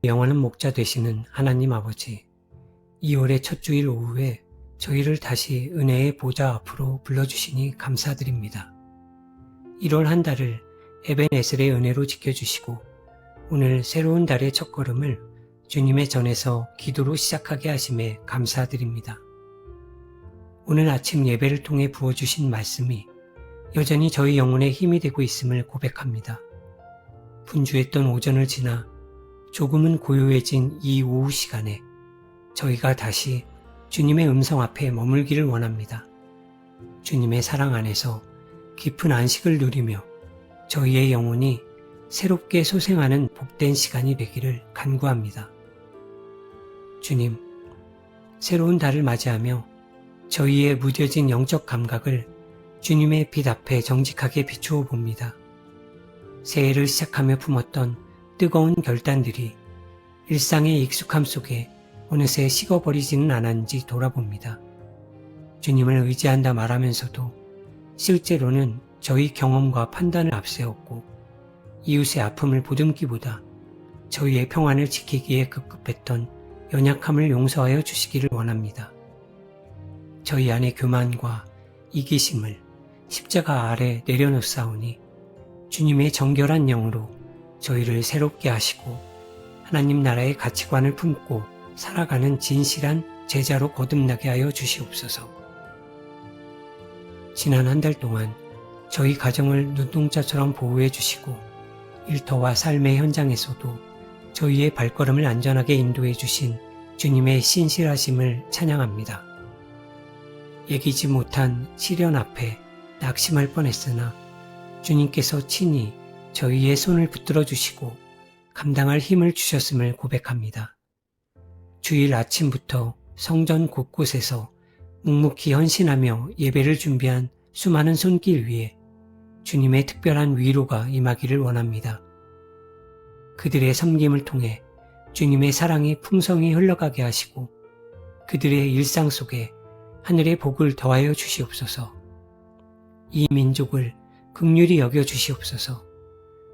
영원한 목자 되시는 하나님 아버지, 2월의 첫 주일 오후에 저희를 다시 은혜의 보좌 앞으로 불러주시니 감사드립니다. 1월 한 달을 에벤에셀의 은혜로 지켜주시고 오늘 새로운 달의 첫걸음을 주님의 전에서 기도로 시작하게 하심에 감사드립니다. 오늘 아침 예배를 통해 부어주신 말씀이 여전히 저희 영혼의 힘이 되고 있음을 고백합니다. 분주했던 오전을 지나 조금은 고요해진 이 오후 시간에 저희가 다시 주님의 음성 앞에 머물기를 원합니다. 주님의 사랑 안에서 깊은 안식을 누리며 저희의 영혼이 새롭게 소생하는 복된 시간이 되기를 간구합니다. 주님, 새로운 달을 맞이하며 저희의 무뎌진 영적 감각을 주님의 빛 앞에 정직하게 비추어 봅니다. 새해를 시작하며 품었던 뜨거운 결단들이 일상의 익숙함 속에 어느새 식어버리지는 않았는지 돌아봅니다. 주님을 의지한다 말하면서도 실제로는 저희 경험과 판단을 앞세웠고 이웃의 아픔을 보듬기보다 저희의 평안을 지키기에 급급했던 연약함을 용서하여 주시기를 원합니다. 저희 안의 교만과 이기심을 십자가 아래 내려놓사오니 주님의 정결한 영으로 저희를 새롭게 하시고 하나님 나라의 가치관을 품고 살아가는 진실한 제자로 거듭나게 하여 주시옵소서. 지난 한 달 동안 저희 가정을 눈동자처럼 보호해 주시고 일터와 삶의 현장에서도 저희의 발걸음을 안전하게 인도해 주신 주님의 신실하심을 찬양합니다. 예기치 못한 시련 앞에 낙심할 뻔했으나 주님께서 친히 저희의 손을 붙들어 주시고 감당할 힘을 주셨음을 고백합니다. 주일 아침부터 성전 곳곳에서 묵묵히 헌신하며 예배를 준비한 수많은 손길 위에 주님의 특별한 위로가 임하기를 원합니다. 그들의 섬김을 통해 주님의 사랑이 풍성히 흘러가게 하시고 그들의 일상 속에 하늘의 복을 더하여 주시옵소서. 이 민족을 긍휼히 여겨 주시옵소서.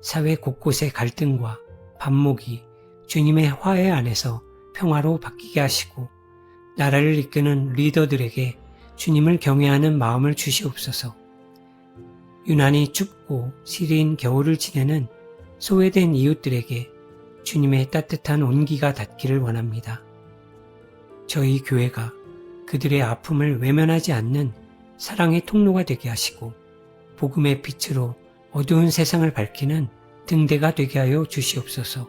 사회 곳곳의 갈등과 반목이 주님의 화해 안에서 평화로 바뀌게 하시고 나라를 이끄는 리더들에게 주님을 경외하는 마음을 주시옵소서. 유난히 춥고 시린 겨울을 지내는 소외된 이웃들에게 주님의 따뜻한 온기가 닿기를 원합니다. 저희 교회가 그들의 아픔을 외면하지 않는 사랑의 통로가 되게 하시고 복음의 빛으로 어두운 세상을 밝히는 등대가 되게 하여 주시옵소서.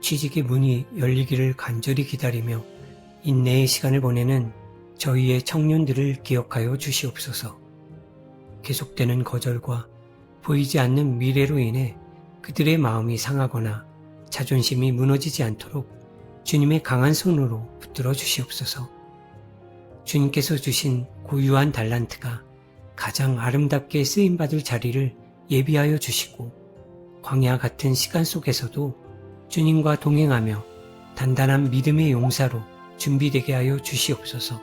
취직의 문이 열리기를 간절히 기다리며 인내의 시간을 보내는 저희의 청년들을 기억하여 주시옵소서. 계속되는 거절과 보이지 않는 미래로 인해 그들의 마음이 상하거나 자존심이 무너지지 않도록 주님의 강한 손으로 붙들어 주시옵소서. 주님께서 주신 고유한 달란트가 가장 아름답게 쓰임받을 자리를 예비하여 주시고 광야 같은 시간 속에서도 주님과 동행하며 단단한 믿음의 용사로 준비되게 하여 주시옵소서.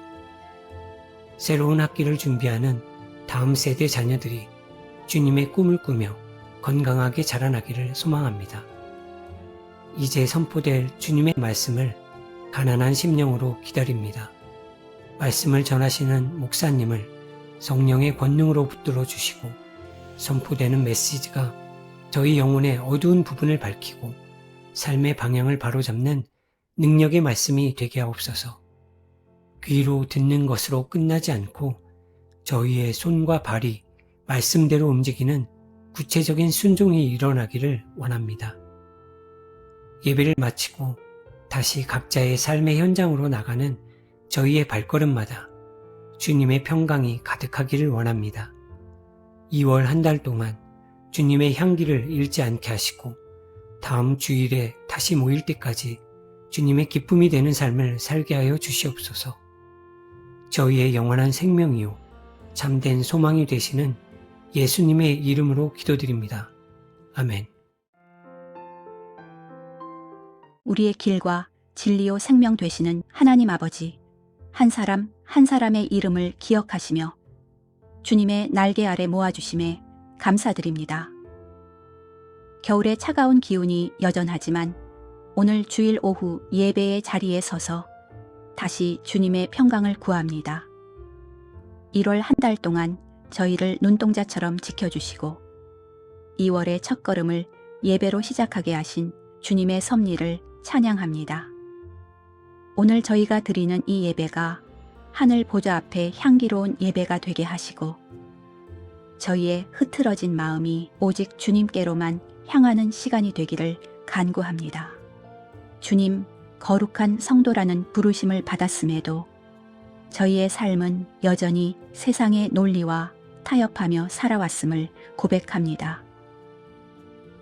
새로운 학기를 준비하는 다음 세대 자녀들이 주님의 꿈을 꾸며 건강하게 자라나기를 소망합니다. 이제 선포될 주님의 말씀을 가난한 심령으로 기다립니다. 말씀을 전하시는 목사님을 성령의 권능으로 붙들어 주시고 선포되는 메시지가 저희 영혼의 어두운 부분을 밝히고 삶의 방향을 바로잡는 능력의 말씀이 되게 하옵소서. 귀로 듣는 것으로 끝나지 않고 저희의 손과 발이 말씀대로 움직이는 구체적인 순종이 일어나기를 원합니다. 예배를 마치고 다시 각자의 삶의 현장으로 나가는 저희의 발걸음마다 주님의 평강이 가득하기를 원합니다. 2월 한 달 동안 주님의 향기를 잃지 않게 하시고 다음 주일에 다시 모일 때까지 주님의 기쁨이 되는 삶을 살게 하여 주시옵소서. 저희의 영원한 생명이요 참된 소망이 되시는 예수님의 이름으로 기도드립니다. 아멘. 우리의 길과 진리요 생명 되시는 하나님 아버지, 한 사람 한 사람의 이름을 기억하시며 주님의 날개 아래 모아주심에 감사드립니다. 겨울의 차가운 기운이 여전하지만 오늘 주일 오후 예배의 자리에 서서 다시 주님의 평강을 구합니다. 1월 한 달 동안 저희를 눈동자처럼 지켜주시고 2월의 첫걸음을 예배로 시작하게 하신 주님의 섭리를 찬양합니다. 오늘 저희가 드리는 이 예배가 하늘 보좌 앞에 향기로운 예배가 되게 하시고 저희의 흐트러진 마음이 오직 주님께로만 향하는 시간이 되기를 간구합니다. 주님, 거룩한 성도라는 부르심을 받았음에도 저희의 삶은 여전히 세상의 논리와 타협하며 살아왔음을 고백합니다.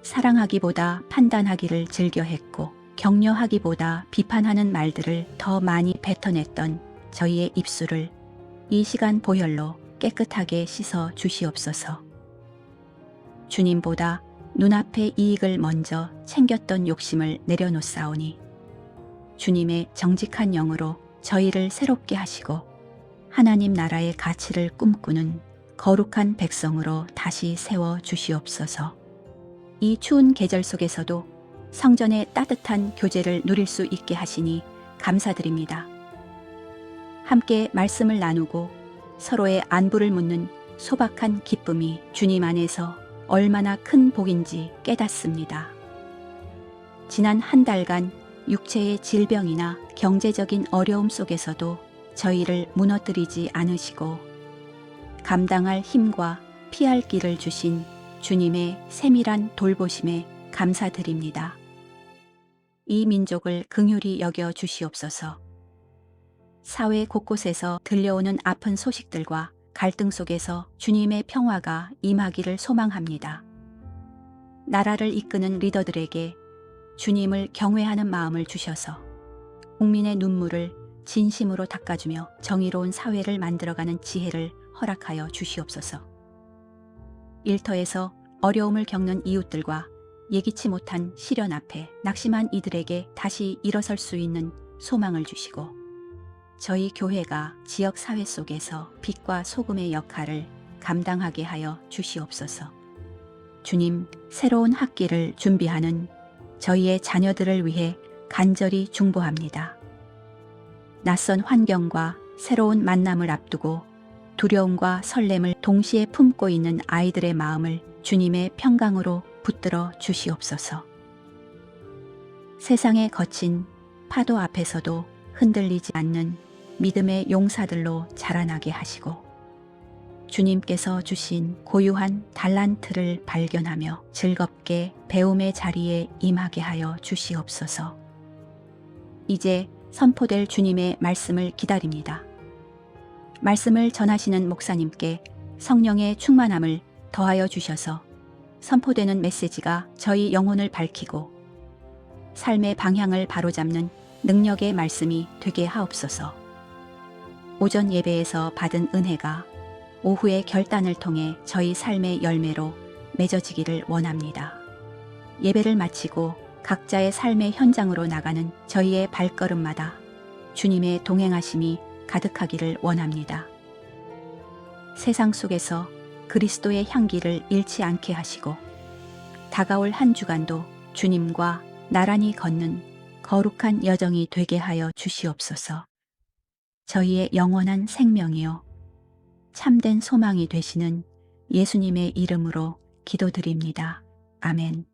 사랑하기보다 판단하기를 즐겨했고 격려하기보다 비판하는 말들을 더 많이 뱉어냈던 저희의 입술을 이 시간 보혈로 깨끗하게 씻어 주시옵소서. 주님보다 눈앞의 이익을 먼저 챙겼던 욕심을 내려놓사오니 주님의 정직한 영으로 저희를 새롭게 하시고 하나님 나라의 가치를 꿈꾸는 거룩한 백성으로 다시 세워 주시옵소서. 이 추운 계절 속에서도 성전의 따뜻한 교제를 누릴 수 있게 하시니 감사드립니다. 함께 말씀을 나누고 서로의 안부를 묻는 소박한 기쁨이 주님 안에서 얼마나 큰 복인지 깨닫습니다. 지난 한 달간 육체의 질병이나 경제적인 어려움 속에서도 저희를 무너뜨리지 않으시고 감당할 힘과 피할 길을 주신 주님의 세밀한 돌보심에 감사드립니다. 이 민족을 긍휼히 여겨 주시옵소서. 사회 곳곳에서 들려오는 아픈 소식들과 갈등 속에서 주님의 평화가 임하기를 소망합니다. 나라를 이끄는 리더들에게 주님을 경외하는 마음을 주셔서 국민의 눈물을 진심으로 닦아주며 정의로운 사회를 만들어가는 지혜를 허락하여 주시옵소서. 일터에서 어려움을 겪는 이웃들과 예기치 못한 시련 앞에 낙심한 이들에게 다시 일어설 수 있는 소망을 주시고 저희 교회가 지역 사회 속에서 빛과 소금의 역할을 감당하게 하여 주시옵소서. 주님, 새로운 학기를 준비하는 저희의 자녀들을 위해 간절히 중보합니다. 낯선 환경과 새로운 만남을 앞두고 두려움과 설렘을 동시에 품고 있는 아이들의 마음을 주님의 평강으로 붙들어 주시옵소서. 세상의 거친 파도 앞에서도 흔들리지 않는 믿음의 용사들로 자라나게 하시고 주님께서 주신 고유한 달란트를 발견하며 즐겁게 배움의 자리에 임하게 하여 주시옵소서. 이제 선포될 주님의 말씀을 기다립니다. 말씀을 전하시는 목사님께 성령의 충만함을 더하여 주셔서 선포되는 메시지가 저희 영혼을 밝히고 삶의 방향을 바로잡는 능력의 말씀이 되게 하옵소서. 오전 예배에서 받은 은혜가 오후의 결단을 통해 저희 삶의 열매로 맺어지기를 원합니다. 예배를 마치고 각자의 삶의 현장으로 나가는 저희의 발걸음마다 주님의 동행하심이 가득하기를 원합니다. 세상 속에서 그리스도의 향기를 잃지 않게 하시고 다가올 한 주간도 주님과 나란히 걷는 거룩한 여정이 되게 하여 주시옵소서. 저희의 영원한 생명이요 참된 소망이 되시는 예수님의 이름으로 기도드립니다. 아멘.